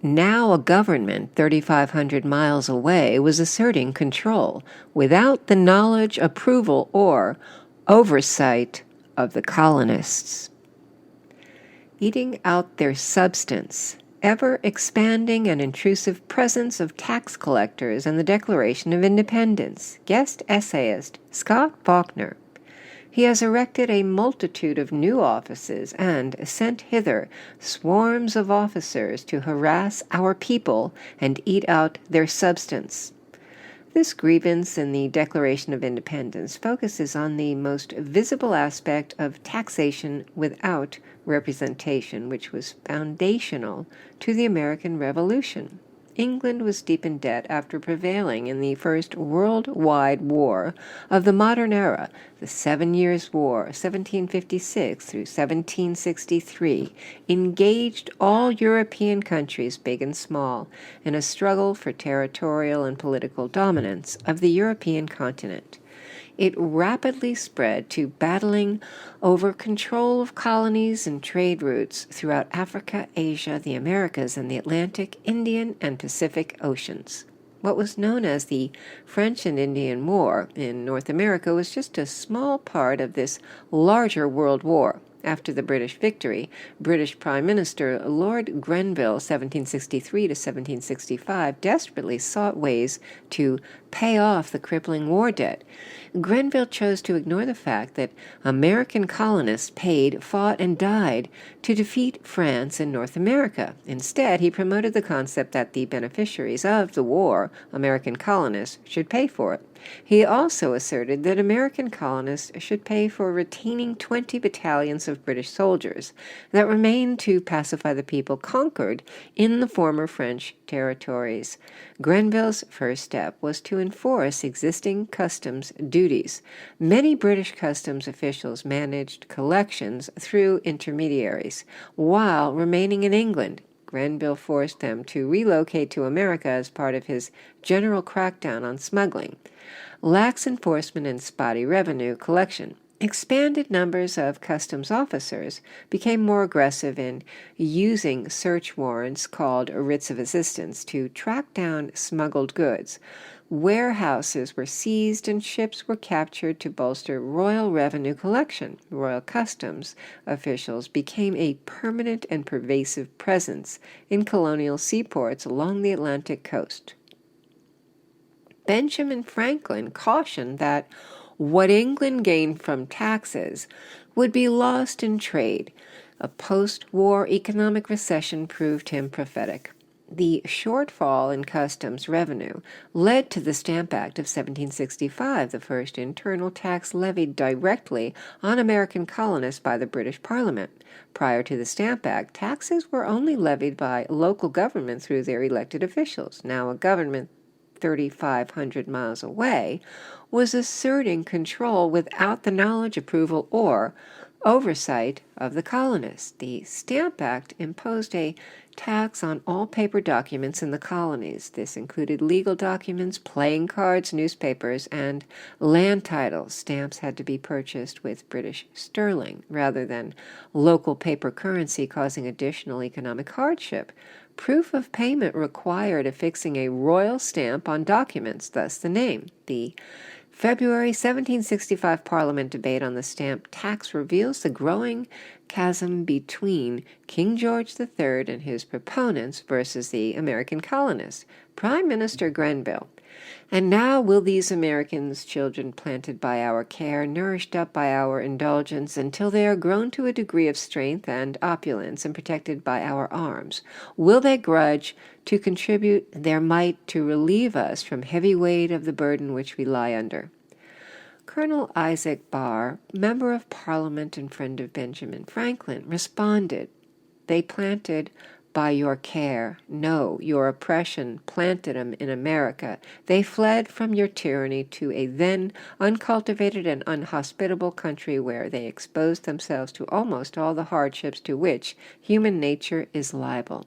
Now a government 3,500 miles away was asserting control without the knowledge, approval, or oversight of the colonists. Eating out their substance, ever-expanding and intrusive presence of tax collectors and the Declaration of Independence. Guest essayist Scot Faulkner. He has erected a multitude of new offices and sent hither swarms of officers to harass our people and eat out their substance. This grievance in the Declaration of Independence focuses on the most visible aspect of taxation without representation, which was foundational to the American Revolution. England was deep in debt after prevailing in the first worldwide war of the modern era, the 7 Years' War, 1756 through 1763, engaged all European countries, big and small, in a struggle for territorial and political dominance of the European continent. It rapidly spread to battling over control of colonies and trade routes throughout Africa, Asia, the Americas, and the Atlantic, Indian, and Pacific Oceans. What was known as the French and Indian War in North America was just a small part of this larger world war. After the British victory, British Prime Minister Lord Grenville, 1763 to 1765, desperately sought ways to pay off the crippling war debt. Grenville chose to ignore the fact that American colonists paid, fought, and died to defeat France in North America. Instead, he promoted the concept that the beneficiaries of the war, American colonists, should pay for it. He also asserted that American colonists should pay for retaining 20 battalions of British soldiers that remained to pacify the people conquered in the former French territories. Grenville's first step was to enforce existing customs duties. Many British customs officials managed collections through intermediaries while remaining in England. Grenville forced them to relocate to America as part of his general crackdown on smuggling. Lax enforcement and spotty revenue collection. Expanded numbers of customs officers became more aggressive in using search warrants called writs of assistance to track down smuggled goods. Warehouses were seized and ships were captured to bolster royal revenue collection. Royal customs officials became a permanent and pervasive presence in colonial seaports along the Atlantic coast. Benjamin Franklin cautioned that what England gained from taxes would be lost in trade. A post-war economic recession proved him prophetic. The shortfall in customs revenue led to the Stamp Act of 1765, the first internal tax levied directly on American colonists by the British Parliament. Prior to the Stamp Act, taxes were only levied by local government through their elected officials. Now a government 3,500 miles away was asserting control without the knowledge, approval, or oversight of the colonists. The Stamp Act imposed a tax on all paper documents in the colonies. This included legal documents, playing cards, newspapers, and land titles. Stamps had to be purchased with British sterling rather than local paper currency, causing additional economic hardship. Proof of payment required affixing a royal stamp on documents, thus the name. The February 1765 Parliament debate on the stamp tax reveals the growing chasm between King George III and his proponents versus the American colonists. Prime Minister Grenville. And now will these Americans, children planted by our care, nourished up by our indulgence, until they are grown to a degree of strength and opulence and protected by our arms, will they grudge to contribute their might to relieve us from heavy weight of the burden which we lie under? Colonel Isaac Barr, member of Parliament and friend of Benjamin Franklin, responded, "They planted by your care. No, your oppression planted them in America. They fled from your tyranny to a then uncultivated and unhospitable country where they exposed themselves to almost all the hardships to which human nature is liable.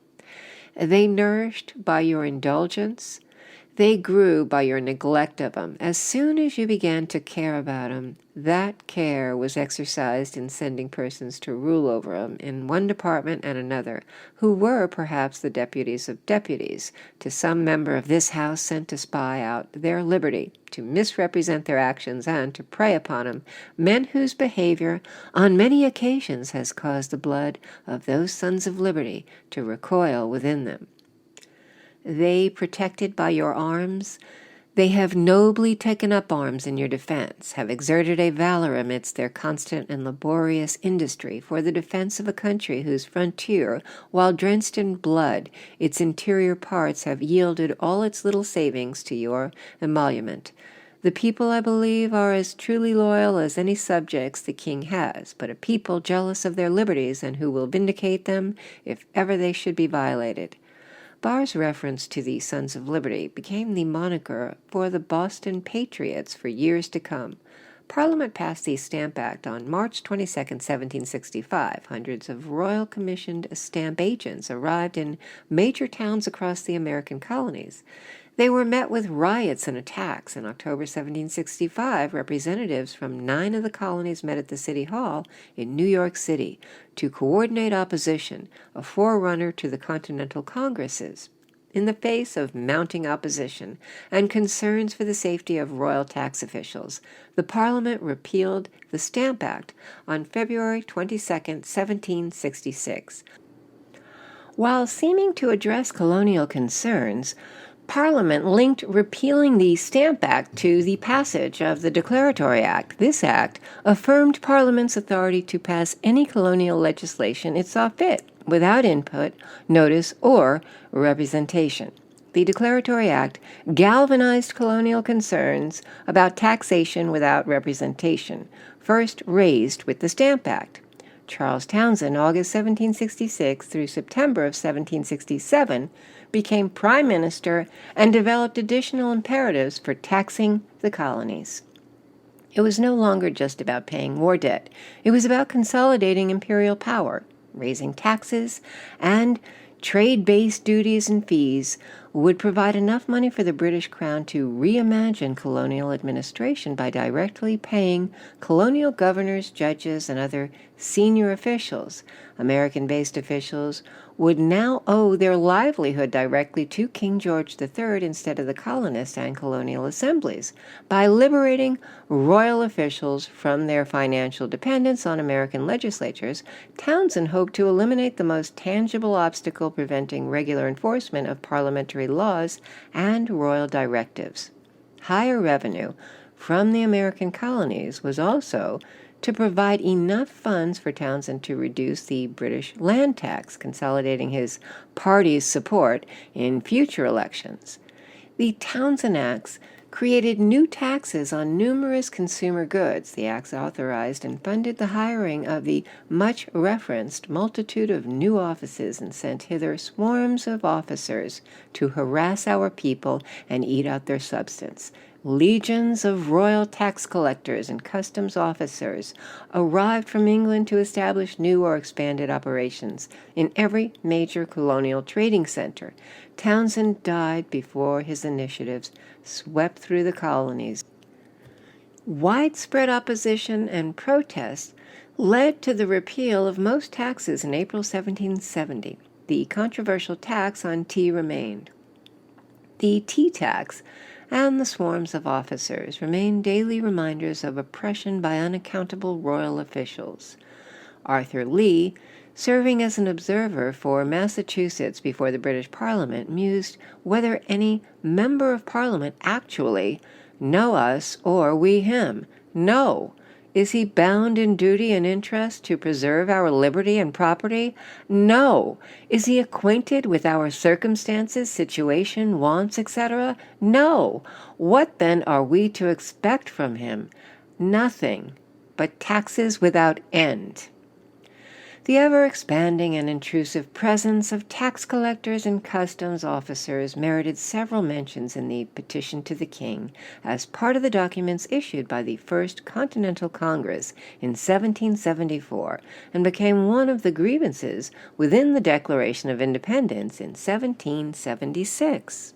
They nourished by your indulgence. They grew by your neglect of them. As soon as you began to care about them, that care was exercised in sending persons to rule over them in one department and another, who were perhaps the deputies of deputies, to some member of this house sent to spy out their liberty, to misrepresent their actions, and to prey upon them, men whose behavior on many occasions has caused the blood of those sons of liberty to recoil within them. They, protected by your arms, they have nobly taken up arms in your defense, have exerted a valor amidst their constant and laborious industry for the defense of a country whose frontier, while drenched in blood, its interior parts have yielded all its little savings to your emolument. The people, I believe, are as truly loyal as any subjects the king has, but a people jealous of their liberties and who will vindicate them if ever they should be violated. Barr's reference to the Sons of Liberty became the moniker for the Boston Patriots for years to come. Parliament passed the Stamp Act on March 22, 1765. Hundreds of Royal Commissioned stamp agents arrived in major towns across the American colonies. They were met with riots and attacks. In October 1765, representatives from 9 of the colonies met at the City Hall in New York City to coordinate opposition, a forerunner to the Continental Congresses. In the face of mounting opposition and concerns for the safety of royal tax officials, the Parliament repealed the Stamp Act on February 22, 1766. While seeming to address colonial concerns, Parliament linked repealing the Stamp Act to the passage of the Declaratory Act. This act affirmed Parliament's authority to pass any colonial legislation it saw fit, without input, notice, or representation. The Declaratory Act galvanized colonial concerns about taxation without representation, first raised with the Stamp Act. Charles Townshend, August 1766 through September of 1767, became Prime Minister and developed additional imperatives for taxing the colonies. It was no longer just about paying war debt. It was about consolidating imperial power, raising taxes, and trade-based duties and fees would provide enough money for the British Crown to reimagine colonial administration by directly paying colonial governors, judges, and other senior officials. American-based officials would now owe their livelihood directly to King George III instead of the colonists and colonial assemblies. By liberating royal officials from their financial dependence on American legislatures, Townshend hoped to eliminate the most tangible obstacle preventing regular enforcement of parliamentary laws and royal directives. Higher revenue from the American colonies was also to provide enough funds for Townshend to reduce the British land tax, consolidating his party's support in future elections. The Townshend Acts created new taxes on numerous consumer goods. The acts authorized and funded the hiring of the much-referenced multitude of new offices and sent hither swarms of officers to harass our people and eat out their substance. Legions of royal tax collectors and customs officers arrived from England to establish new or expanded operations in every major colonial trading center. Townshend died before his initiatives swept through the colonies. Widespread opposition and protest led to the repeal of most taxes in April 1770. The controversial tax on tea remained. The tea tax and the swarms of officers remain daily reminders of oppression by unaccountable royal officials. Arthur Lee, serving as an observer for Massachusetts before the British Parliament, mused whether any member of Parliament actually know us or we him. No. Is he bound in duty and interest to preserve our liberty and property? No. Is he acquainted with our circumstances, situation, wants, etc.? No. What then are we to expect from him? Nothing but taxes without end. The ever-expanding and intrusive presence of tax collectors and customs officers merited several mentions in the petition to the king as part of the documents issued by the First Continental Congress in 1774 and became one of the grievances within the Declaration of Independence in 1776.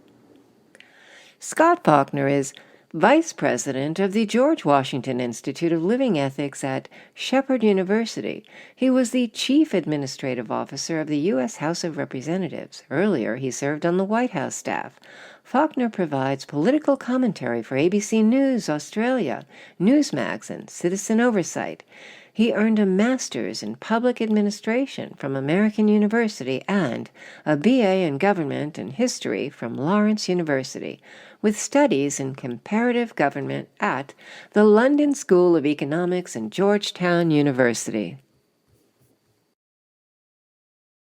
Scot Faulkner is Vice President of the George Washington Institute of Living Ethics at Shepherd University. He was the Chief Administrative Officer of the U.S. House of Representatives. Earlier, he served on the White House staff. Faulkner provides political commentary for ABC News Australia, Newsmax, and Citizen Oversight. He earned a master's in public administration from American University and a BA in government and history from Lawrence University, with studies in comparative government at the London School of Economics and Georgetown University.